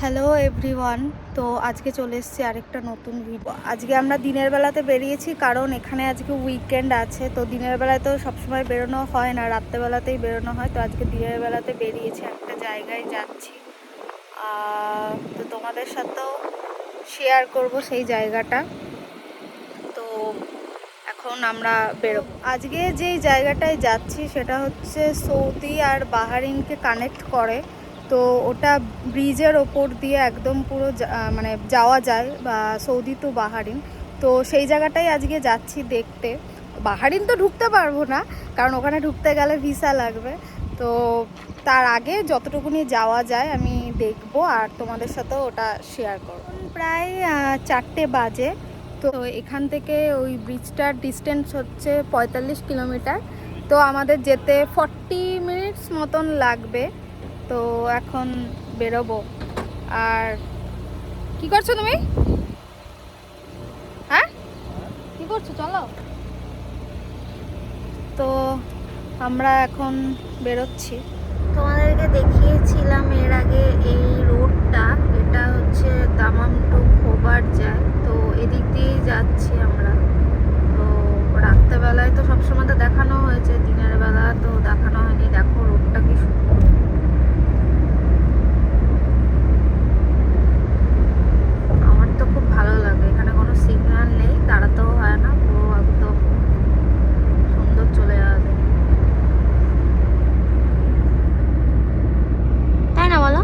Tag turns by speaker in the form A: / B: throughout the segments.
A: Hello everyone. তো আজকে চলে এসেছি আরেকটা নতুন ভিডিও। আজকে আমরা দিনের বেলাতে বেরিয়েছি কারণ এখানে আজকে উইকেন্ড আছে। তো দিনের বেলায় তো সবসময় বেরোনো হয় না, রাত্রেবেলাতেই বেরোনো হয়। তো আজকে দিনের বেলাতে বেরিয়েছি, একটা জায়গায় যাচ্ছি। তো তোমাদের সাথেও শেয়ার করব সেই জায়গাটা। তো এখন আমরা বেরোবো। আজকে যেই জায়গাটায় যাচ্ছি সেটা হচ্ছে সৌদি আর বাহারিনকে কানেক্ট করে। তো ওটা ব্রিজের ওপর দিয়ে একদম পুরো মানে যাওয়া যায় বা সৌদি টু বাহারিন। তো সেই জায়গাটাই আজকে যাচ্ছি দেখতে। বাহারিন তো ঢুকতে পারবো না, কারণ ওখানে ঢুকতে গেলে ভিসা লাগবে। তো তার আগে যতটুকুনি যাওয়া যায় আমি দেখবো আর তোমাদের সাথেও ওটা শেয়ার করবো। প্রায় 4টে বাজে। তো এখান থেকে ওই ব্রিজটার ডিস্টেন্স হচ্ছে 45 কিলোমিটার। তো আমাদের যেতে 40 মিনিটস মতন লাগবে। তো এখন বেরোবো। আর কি করছো তুমি? হ্যাঁ, কি করছো? চলো। তো আমরা এখন বেরোচ্ছি। তোমাদেরকে দেখিয়েছিলাম এর আগে এই রোডটা, এটা হচ্ছে দামাম টু খোবার যায়। তো এদিক দিয়েই যাচ্ছি আমরা। তো রাত্রেবেলায় তো সবসময় তো দেখানো হয়েছে, দিনের বেলা তো দেখানো হয়নি। দেখো রোডটা কি সুন্দর। আমার তো খুব ভালো লাগে, এখানে কোনো সিগন্যাল নেই, দাঁড়াতেও হয় না, পুরো একদম সুন্দর চলে যাবে। তাই না বলো?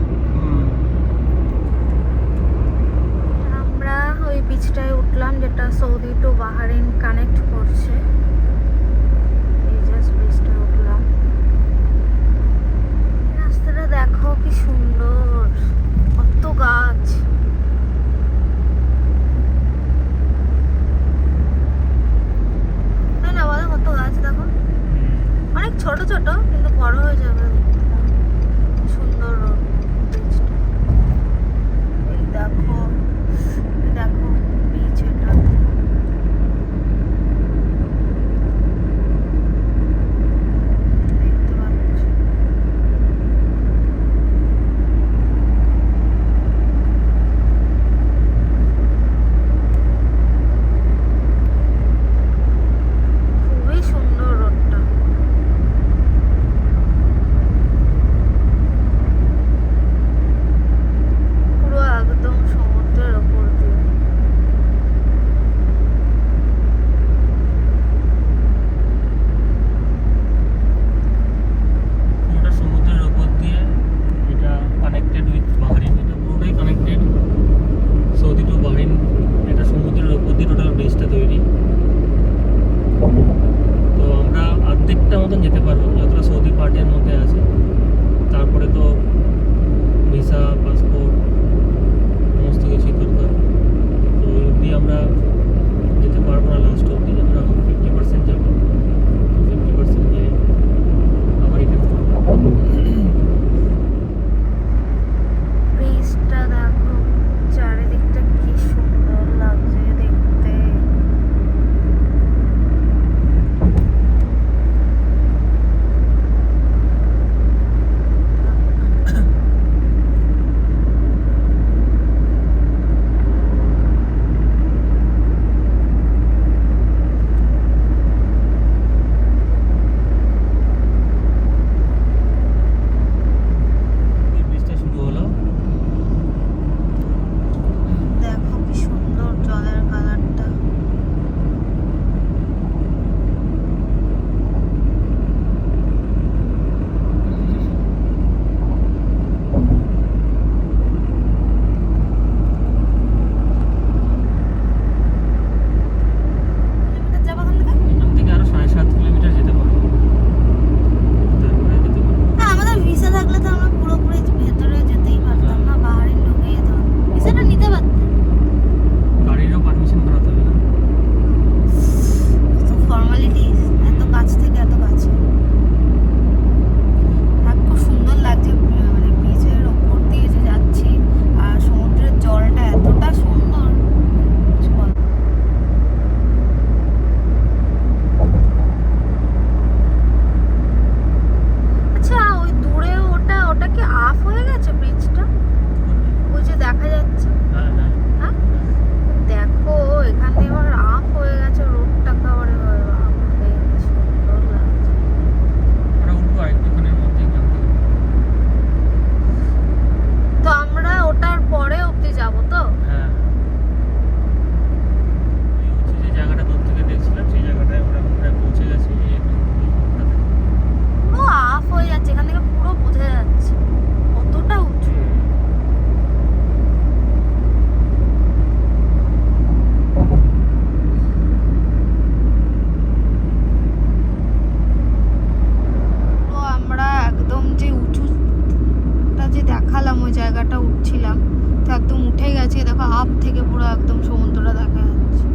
A: উঠে গেছি, দেখো আপ থেকে পুরো একদম সমুদ্রটা দেখা যাচ্ছে।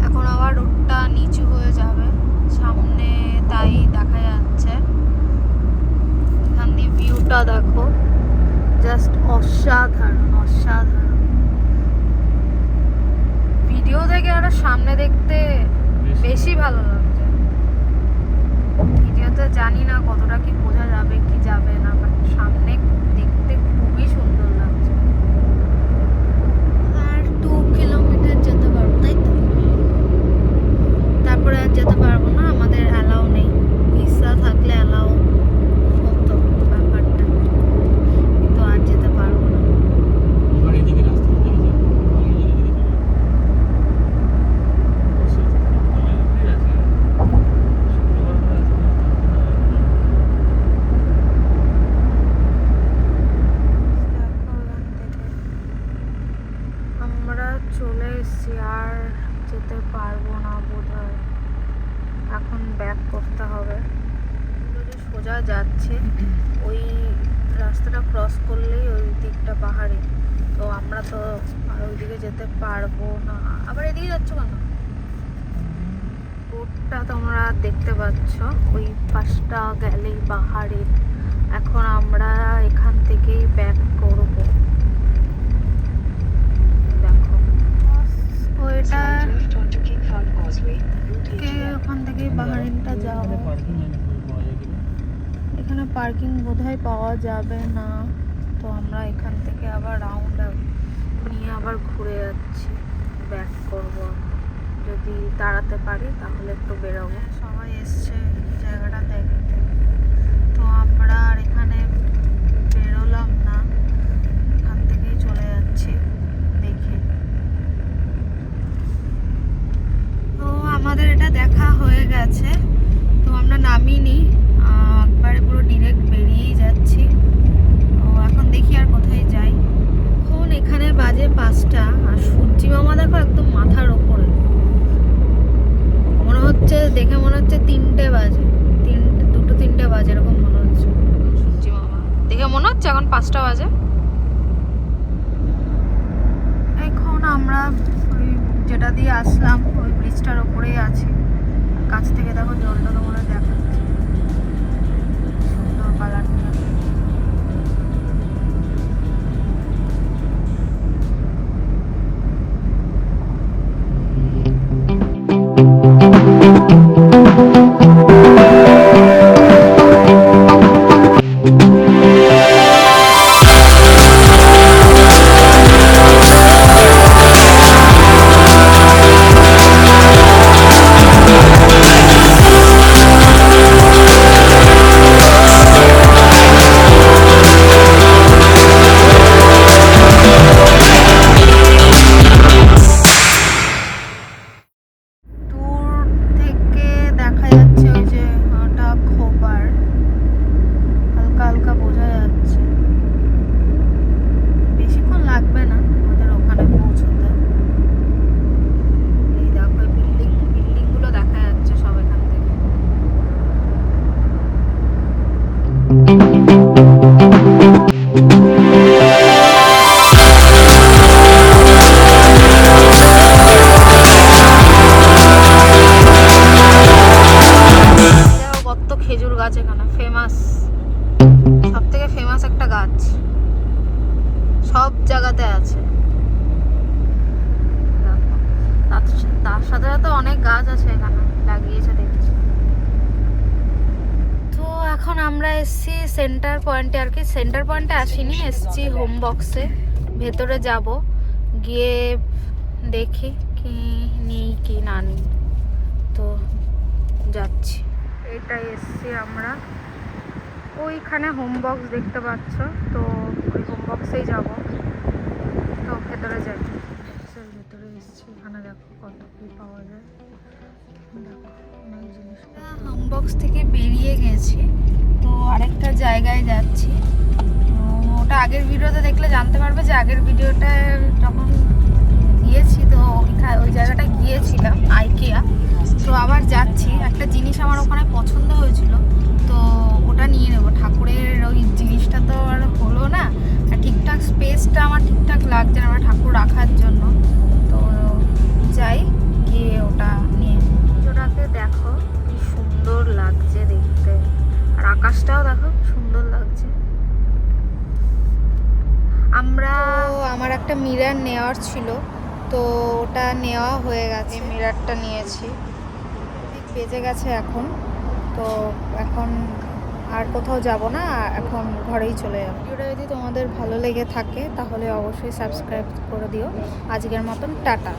A: এখন আবার রোডটা নিচু হয়ে যাবে সামনে, তাই দেখা যাচ্ছে। এখান দিয়ে ভিউটা দেখো, জাস্ট অসাধারণ অসাধারণ। ভিডিও থেকে আরো সামনে দেখতে বেশি ভালো লাগছে। ভিডিওতে জানি না কতটা কি বোঝা যাবে কি যাবে না, বাট সামনে দেখতে খুবই সুন্দর লাগছে। আর 2 কিলোমিটার যেতে পারবো, তাই তো? তারপরে আর যেতে পারবো না, আমাদের অ্যালাউ নেই। ভিসা থাকলে অ্যালাউ হতো ব্যাপারটা, কিন্তু আর যেতে পারবো না। আমরা চলে এসেছি, আর যেতে পারবো না বোধহয়। এখন ব্যাক করতে হবে। সোজা যাচ্ছে, ওই রাস্তাটা ক্রস করলেই ওই দিকটা পাহাড়ি, তো আমরা তো আর ওইদিকে যেতে পারবো না। আবার এদিকে যাচ্ছ কেন? রোডটা তোমরা দেখতে পাচ্ছ, ওই পাশটা গেলেই পাহাড়ি। এখন আমরা এখান থেকেই ব্যাক করবো। দেখো ওইটা ওখান থেকেই পাহাড়িটা যাবো। এখানে পার্কিং বোধহয় পাওয়া যাবে না, তো আমরা এখান থেকে আবার রাউন্ড নিয়ে আবার ঘুরে যাচ্ছি, ব্যাক করব। যদি দাঁড়াতে পারি তাহলে একটু বেরোবো। সবাই এসছে জায়গাটা দেখতে, তো আমরা আর এখানে বেরোলাম না, এখান থেকেই চলে যাচ্ছি দেখে। তো আমাদের এটা দেখা হয়ে গেছে, তো আমরা নামিনি, একবারে পুরো ডিরেক্ট বেরিয়েই যাচ্ছি। তো এখন দেখি আর কোথায় যাই। এখন এখানে বাজে 5টা, আর সূর্যি মামা দেখো একদম মাথার ওপরে। মনে হচ্ছে, দেখে মনে হচ্ছে 3টে বাজে, 2-3টে বাজে এরকম মনে হচ্ছে। সূর্যি মামা দেখে মনে হচ্ছে এখন 5টা বাজে। এখন আমরা ওই যেটা দিয়ে আসলাম ওই ব্রিজটার ওপরেই আছি। কাছ থেকে দেখো জলটা তোমরা দেখাচ্ছে, সুন্দর কালারটা। সব জায়গাতে আছে, তার সাথে সাথে অনেক গাছ আছে এখানে লাগিয়েছে দেখছি। তো এখন আমরা এসছি সেন্টার পয়েন্টে, আর কি সেন্টার পয়েন্টে আসিনি, এসছি হোম বক্সে। ভেতরে যাব, গিয়ে দেখি কি নেই কি না নেই, তো যাচ্ছি। এটাই এসছি আমরা, ওইখানে হোম বক্স দেখতে পাচ্ছ, তো ওই হোম বক্সেই যাবো। তো ভেতরে যাই, ভেতরে এসছি। এখানে দেখো কত কি পাওয়া যায়, দেখো অনেক জিনিস। হোম বক্স থেকে বেরিয়ে গেছি, তো আরেকটা জায়গায় যাচ্ছি। ওটা আগের ভিডিওতে দেখলে জানতে পারবে যে আগের ভিডিওটা যখন দিয়েছি, তো ওই জায়গাটা গিয়েছিলাম আইকিয়া। তো আবার যাচ্ছি, একটা জিনিস আমার ওখানে পছন্দ হয়েছিল, তো ওটা নিয়ে নেবো। ঠাকুরের ওই জিনিসটা তো আর হলো না, আর ঠিকঠাক স্পেসটা আমার লাগছে না, আমরা ঠাকুর রাখার জন্য। তো যাই গিয়ে ওটা নিয়ে ওটাকে দেখো কি সুন্দর লাগছে দেখতে, আর আকাশটাও দেখো সুন্দর লাগছে। আমার একটা মিরর নেওয়ার ছিল, তো ওটা নেওয়া হয়ে গেছে, মিররটা নিয়েছি। বেজে গেছে এখন, তো এখন আর কোথাও যাব না, এখন ঘরেই চলে যাব। ভিডিওটা যদি তোমাদের ভালো লেগে থাকে তাহলে অবশ্যই সাবস্ক্রাইব করে দিও। আজকের মতন টাটা।